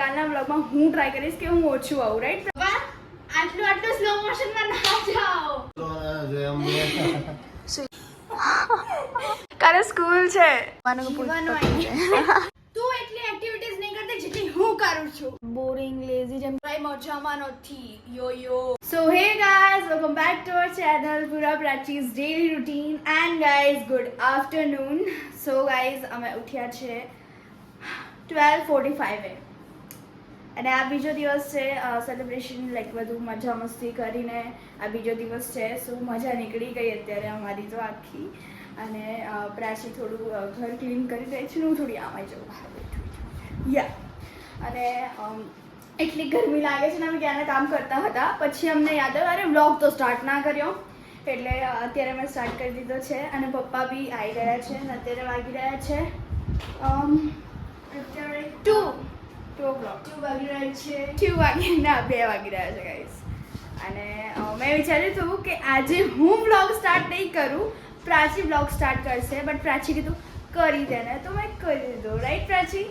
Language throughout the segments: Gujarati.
કાલના વ્લોગમાં હું ટ્રાય કરીશ કે હું ઓછું આવું, રાઈટ? આટલું સ્લો મોશનમાં ના જાઓ. કાલે સ્કૂલ છે. તું એટલી એક્ટિવિટીઝ નહીં કરતી જેટલી હું કરું છું. બોરિંગ લેઝી જેમ કઈ મજામાં નથી. Yo so hey guys, welcome back to our channel પૂરા practice daily routine and guys good afternoon. So guys અમે ઉઠ્યા છે 12:45 અને આ બીજો દિવસ છે સેલિબ્રેશન, લાઈક બધું મજા મસ્તી કરીને આ બીજો દિવસ છે. શું મજા નીકળી ગઈ અત્યારે અમારી તો આખી. અને પ્રાચી થોડું ઘર ક્લીન કરી રહી છે, હું થોડી આમાં જાઉં બહાર બેઠું યા. અને એટલી ગરમી લાગે છે ને અમે ક્યાંના કામ કરતા હતા, પછી અમને યાદ આવ્યું અરે વ્લોગ તો સ્ટાર્ટ ના કર્યો, એટલે અત્યારે મેં સ્ટાર્ટ કરી દીધો છે. અને પપ્પા બી આવી ગયા છે અને અત્યારે વાગી રહ્યા છે અત્યારે 2 વાગી રહ્યા છે. 2 વાગી ના 2 વાગી રહ્યા છે ગાઈસ. અને મેં વિચાર્યું હતું કે આજે હું વ્લોગ સ્ટાર્ટ નહીં કરું, પ્રાચી વ્લોગ સ્ટાર્ટ કરશે, બટ પ્રાચી કીધું કરી દે ને, તો મેં કરી દીધું. રાઈટ પ્રાચી?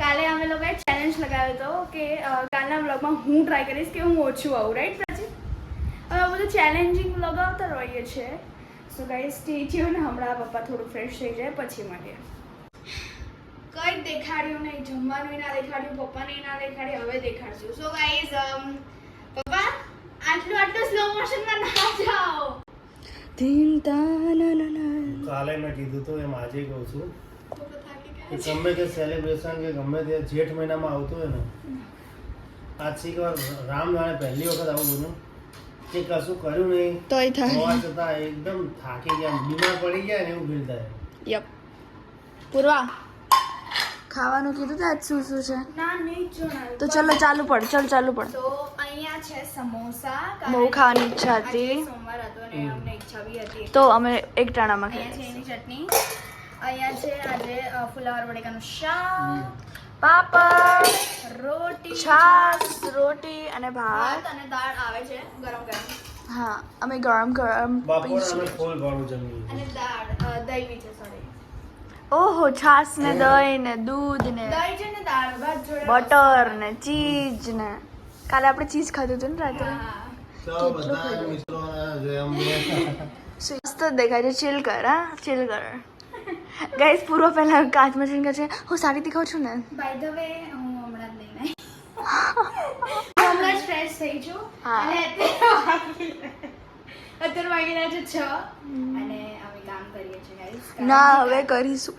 કાલે અમે લોકોએ ચેલેન્જ લગાવ્યો હતો કે કાલના વ્લોગમાં હું ટ્રાય કરીશ કે હું ઓછું આવું, રાઈટ પ્રાચી? હવે બધું ચેલેન્જિંગ લગાવતા રહીએ છીએ. So guys stay tune. હમણાં પપ્પા થોડું ફ્રેશ થઈ જાય પછી મળીએ. કંઈ દેખાડ્યું નહીં, જમવાનું ના દેખાડ્યું, પપ્પાને ના દેખાડ્યું, હવે દેખાડશું. સો ગાઈઝ પપ્પા આટલું સ્લો મોશનમાં ના જાઓ. કાલે મેં કીધું તો એમ આજે કહું છું કે ગમે તે સેલિબ્રેશન કે ગમે તે જેઠ મહિનામાં આવતું હોય ને, આજથી વાર રામ જાણે પહેલી વખત આવું બન્યું કે કશું કર્યું નહીં તોય થાય હોવા છતાં એકદમ થાકી ગયા, બીમાર પડી ગયા ને એવું ફીલ થાય. યપ. પૂર્વા ખાવાનું કીધું તો આજ શું શું છે? ના નહીં જણાવ્યું. તો ચલો ચાલુ પડ. તો અહીંયા છે સમોસા. બહુ ખાવાની ઈચ્છા હતી, સોમવાર હતો ને અમને ઈચ્છા બી હતી, તો અમે એક ટાણામાં ખાઈ. અહીંયા છે એની ચટણી, અહીંયા છે આજે ફુલાવર બટેકાનું શાક, પાપડ, રોટી, છાશ, રોટી અને ભાત અને દાળ આવે છે ગરમ ગરમ. હા અમે ગરમ બપોરે અમે ફૂલ ભરું જમી અને દાળ દહીં બી છે. સોરી. ઓહો, છાશ ને દહીં ને દૂધ ને દહીં છે ને દાળ ભાત જોડે બટર ને ચીઝ ને. કાલે આપણે ચીઝ ખાધું હતું ને રાત્રે. તો બધા મિત્રો મસ્ત દેખાય છે. ચીલ કર. ચીલ કર ગાઈસ. પૂર્વ પહેલા કાચમાં જઈને કહે છે હું સાડી દેખાઉં છું ને. બાય ધ વે હું હમણાં જ લઈને હમણાં જ ફ્રેશ થઈ છું અને અત્યારે વાગી રહ્યા છે 6 અને અમે કામ કરીએ છીએ ગાઈસ. ના હવે કરીશું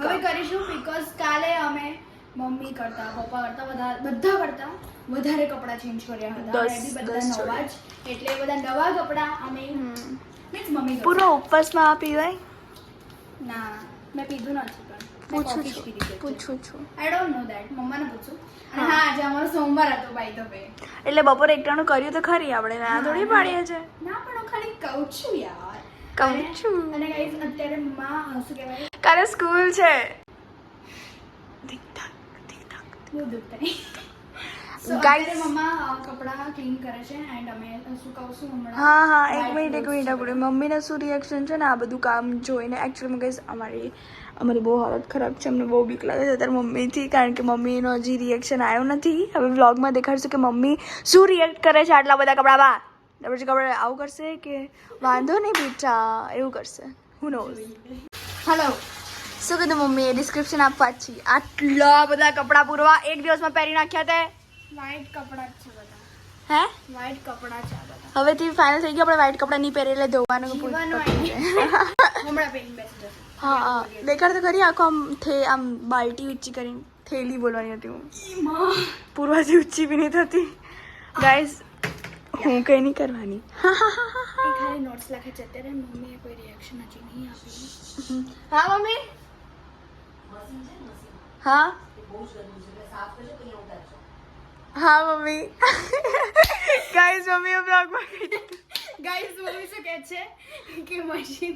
બીકોઝ કાલે અમે મમ્મી કરતા, પપ્પા કરતા, બધા કરતા વધારે કપડાં ચેન્જ કર્યા હતા. બધા નવા જ, એટલે બધા નવા કપડાં અમે મીન્સ મમ્મી પૂરો ઉપવાસમાં પીવાય ના. મેં પીધું નથી પણ પૂછું છું. I don't know that. મમ્માને પૂછું. અને હા આજે અમારો સોમવાર હતો બાય ધ વે, એટલે બપોરે એકટાણું કર્યું તો ખરી આપણે ના થોડી પાડીએ છે. ના પણ હું ખાલી કહું છું યાર, કહું છું. અને ગાઈસ અત્યારે મમ્મા શું કહેવાય કાલે સ્કૂલ છે. બહુ દુઃખ થાય. સો ગાઈસ મમ્મા કપડા ક્લીન કરે છે એન્ડ અમે શું કહું છું હમણાં. હા એક મિનિટ આપણે મમ્મીને શું રિએક્શન છે ને આ બધું કામ જોઈને. એકચ્યુઅલી ગાઈસ અમારી બહુ હાલત ખરાબ છે, અમને બહુ બીક લાગે છે અત્યારે મમ્મીથી, કારણ કે મમ્મીનો હજી રિએક્શન આવ્યો નથી. હવે વ્લોગમાં દેખાડશું કે મમ્મી શું રિએક્ટ કરે છે આટલા બધા કપડામાં. પછી કપડા આવું કરશે કે વાંધો નહીં બેટા એવું કરશે. હું નો હલો શું કીધું મમ્મીએ ડિસ્ક્રિપ્શન આપવા જ છીએ. આટલા બધા કપડાં પૂરવા એક દિવસમાં પહેરી નાખ્યા તે. વ્હાઈટ કપડાં છે બધા. હે વ્હાઈટ કપડાં છે બધા. હવેથી ફાઇનલ થઈ ગયું આપણે વ્હાઈટ કપડાં નહીં પહેરી એટલે ધોવાનું હમણાં પહેરી બેસજો. હા દેખાડ તો ખરી આખો આમ બાલ્ટી ઊંચી કરીને થેલી બોલવાની હતી હું. પૂર્વાથી ઊંચી બી નહીં થતી ગાઈસ. હું કંઈ નહીં કરવાની. ખાલી નોટ્સ લખે છે અત્યારે. મમ્મીએ કોઈ રિએક્શન હજી નહીં આપી. હા મમ્મી. હા હા મમ્મી. ગાઈસ મમ્મી બ્લોગમાં ગાઈસ મમ્મી શું કહે છે કે machine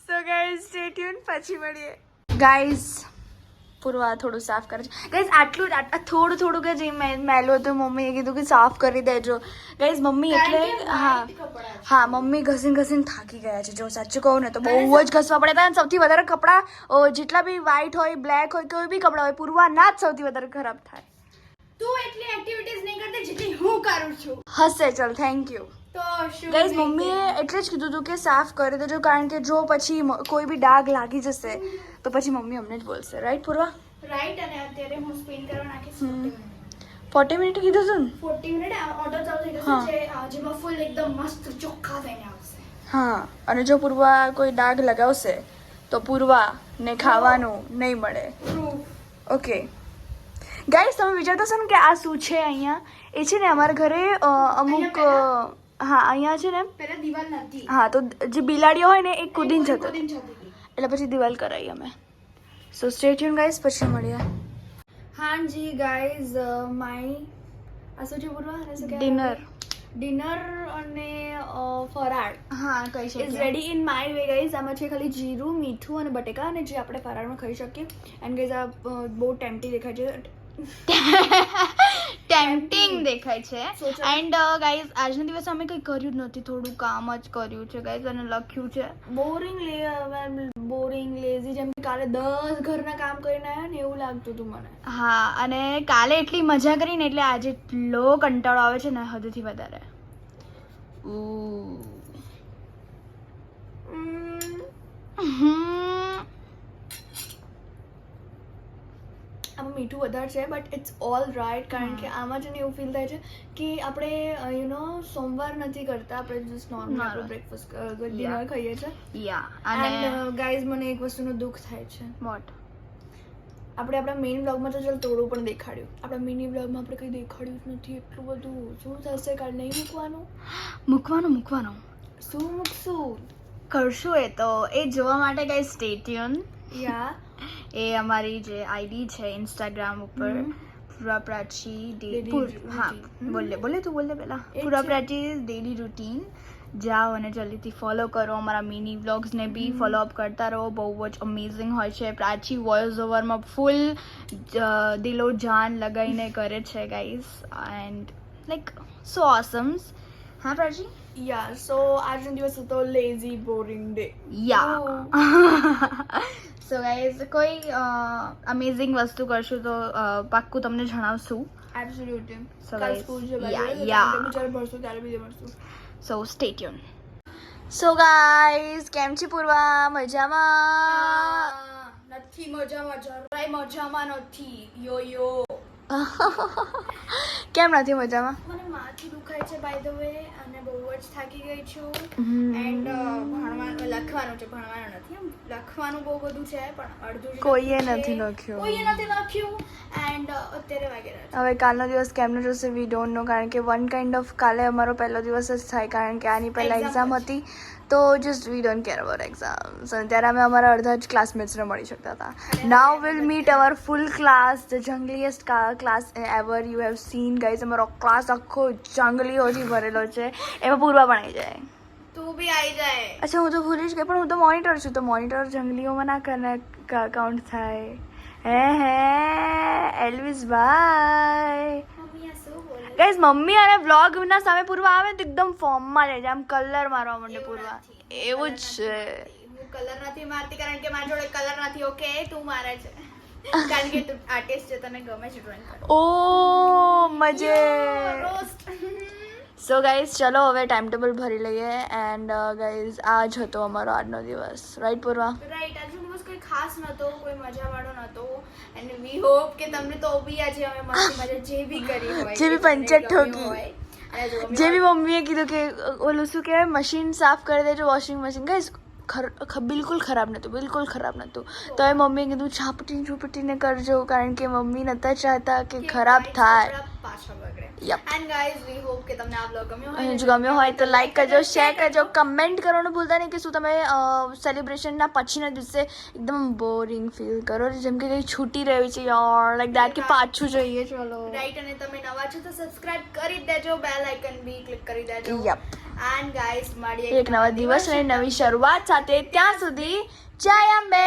so guys stay tune, પછી મળીએ. ગાઈસ પૂર્વા થોડું સાફ કરે છે ગાઈઝ. આટલું થોડું કે જે મેલું હતું મમ્મીએ કીધું કે સાફ કરી દેજો ગાઈઝ. મમ્મી એટલે હા મમ્મી ઘસીને થાકી ગયા છે. જો સાચું કહું ને તો બહુ જ ઘસવા પડે હતા. સૌથી વધારે કપડાં જેટલા બી વ્હાઈટ હોય બ્લેક હોય કોઈ બી કપડાં હોય પૂર્વાના જ સૌથી વધારે ખરાબ થાય. તું એટલી એક્ટિવિટીઝ નહીં કરતી જેટલી હું કરું છું. હશે ચલ થેન્ક યુ. તો શું ગાઈઝ મમ્મીએ એટલે જ કીધું હતું કે સાફ કરી દેજો કારણ કે જો પછી કોઈ બી ડાઘ લાગી જશે તો પછી મમ્મી અમને જ બોલશે. રાઈટ પૂર્વા? રાઈટ. અને અત્યારે હું સ્પિન કરવા નાખીશ 40 મિનિટ કીધું હતું ને? 40 મિનિટ ઓર્ડર ચાલુ થઈ જશે જેમાં ફૂલ એકદમ મસ્ત ચોખ્ખા થઈને આવશે. હા અને જો પૂર્વા કોઈ ડાઘ લગાવશે તો પૂર્વાને ખાવાનું નહીં મળે. ઓકે ગાઈઝ તમે વિચારતા છો ને કે આ શું છે અહીંયા? એ છે ને અમારા ઘરે અમુક હા અહીંયા છે ને પહેલા દિવાલ નથી. હા તો જે બિલાડીઓ હોય ને એ કૂદીને જતો કૂદીને જતી હતી. એટલે પછી દિવાલ કરાવી અમે. સો સ્ટે ટ્યુન ગાઈઝ પછી મળીએ. હા જી ગાઈઝ માય આ શું છે પૂર્વા? ડિનર અને ફરાળ હા કઈ છે is ready in my way guys. આમાં છે ખાલી જીરું મીઠું અને બટેકા અને જે આપણે ફરાળમાં ખાઈ શકીએ. એન્ડ ગાઈઝ આ બહુ ટેમ્પટી દેખાય છે. ટેમ્પટિંગ દેખાય છે. એન્ડ ગાઈઝ આજના દિવસે અમે કંઈ કર્યું જ નથી. થોડું કામ જ કર્યું છે ગાઈઝ અને લખ્યું છે બોરિંગ લેઝી. જેમ કે કાલે 10 ઘરના કામ કરીને આવ્યા ને એવું લાગતું હતું મને. હા અને કાલે એટલી મજા કરી ને એટલે આજે એટલો કંટાળો આવે છે ને હદથી વધારે. આમાં મીઠું વધારે છે બટ ઇટ્સ ઓલ રાઈટ. કારણ કે આમાં છે ને એવું ફીલ થાય છે કે આપણે યુ નો સોમવાર નથી કરતા. આપણે જસ્ટ નોર્મલ બ્રેકફાસ્ટ ડિનર ખાઈએ છીએ. યા અને ગાઈઝ મને એક વસ્તુનું દુઃખ થાય છે. વોટ? આપણે આપણા મેઇન બ્લોગમાં તો ચાલ થોડું પણ દેખાડ્યું. આપણા મિની બ્લોગમાં આપણે કંઈ દેખાડ્યું જ નથી. એટલું બધું શું થશે? કાલ નહીં મૂકવાનું. શું મૂકશું? કરશું એ તો. એ જોવા માટે ગાઈઝ સ્ટે ટ્યુન. યા એ અમારી જે આઈડી છે ઇન્સ્ટાગ્રામ ઉપર પૂરા પ્રાચી હા બોલે પહેલા પૂરા પ્રાચી ડેલી રૂટીન જાઓ અને જલ્દીથી ફોલો કરો. અમારા મિની વ્લોગ્સને બી ફોલો અપ કરતા રહો. બહુ જ અમેઝિંગ હોય છે. પ્રાચી વોઇસ ઓવરમાં ફૂલ દિલો જાન લગાવીને કરે છે guys. And like so awesomes. હા પ્રાચી? યા સો આજનો દિવસ હતો lazy boring day. Yeah so guys કોઈ અમેઝિંગ વસ્તુ કરશું તો પાક્કું તમને જણાવશું. એબ્સોલ્યુટલી. So કાલ guys, સ્કૂલ છે yeah. જ્યારે ભરશું ત્યારે બી મળશું. So stay tune. So guys કેમ છે પૂર્વા? મજામાં? નથી મજામાં. જરાય મજામાં નથી. યો કેમ નથી મજામાં? મને માથું દુખાય છે બાય ધ વે અને બહુ જ થાકી ગઈ છું. એન્ડ લખવાનું છે, ભણવાનું નથી. લખવાનું બહુ બધું છે પણ અડધું કોઈએ નથી લખ્યું. એન્ડ અત્યારે વાગેલા છે. હવે કાલનો દિવસ કેમનો જશે વી ડોન્ટ નો. કારણ કે વન કાઇન્ડ ઓફ કાલે અમારો પહેલો દિવસ જ થાય કારણ કે આની પહેલાં એક્ઝામ હતી. તો just we don't care about exams. અને ત્યારે અમે અમારા અડધા જ ક્લાસમેટ્સને મળી શકતા હતા. Now will meet our full class, the jungliest class ever you have seen guys. અમારો ક્લાસ આખો જંગલીઓથી ભરેલો છે. એમાં પૂર્વા પણ આવી જાય. તું બી આવી જાય. અચ્છા હું તો ભૂલી જ ગઈ પણ હું તો મોનિટર છું. તો મોનિટર જંગલીઓમાં ના કાઉન્ટ થાય. હે એલ્વિસ ભાઈ. ગાઈઝ મમ્મી અને વ્લોગના સામે પૂર્વા આવે તો એકદમ ફોર્મમાં જાય છે. આમ કલર મારવા માંડે પૂર્વા. એવું જ છે. હું કલર નથી મારતી કારણ કે મારી જોડે કલર નથી. ઓકે તું મારે છે કારણ કે તું આર્ટિસ્ટ છે, તને ગમે છે ડ્રોઈંગ કરવું. ઓ મજે. સો ગાઈઝ ચલો હવે ટાઈમ ટેબલ ભરી લઈએ. એન્ડ ગાઈઝ આ જ હતો અમારો આજનો દિવસ. રાઈટ પૂર્વા? રાઈટ. આજનો દિવસ કોઈ ખાસ નહોતો, કોઈ મજાવાળો નહોતો. એન્ડ વી હોપ કે તમને તો બી આજે અમે મજા જે બી કરી હોય, જે બી પંચાયત ઠોકી, જે બી મમ્મીએ કીધું કે ઓલું શું કહેવાય મશીન સાફ કરી દેજો, વોશિંગ મશીન. ગાઈઝ બિલકુલ ખરાબ નહોતું. તો એ મમ્મીએ કીધું ઝાપટીને કરજો કારણ કે મમ્મી નહોતા ચાહતા કે ખરાબ થાય. પાછા બગડે. Yep. And guys we hope કે તમને આ વ્લોગ ગમ્યો હોય. જો ગમ્યો હોય તો લાઈક કરજો, શેર કરજો, કમેન્ટ કરવાનું ભૂલતા નહીં કે શું તમે સેલિબ્રેશનના પછીના દિવસે એકદમ બોરિંગ ફીલ કરો જેમ કે કંઈ છૂટી રહ્યું છે યાર લાઈક દેટ કે પાછું જોઈએ. ચલો રાઈટ. અને તમે નવા છો તો સબસ્ક્રાઇબ કરી દેજો, બેલ આઇકન બી ક્લિક કરી દેજો. યપ. એન્ડ ગાઈઝ મળીએ એક નવા દિવસ અને નવી શરૂઆત સાથે. ત્યાં સુધી જય અંબે.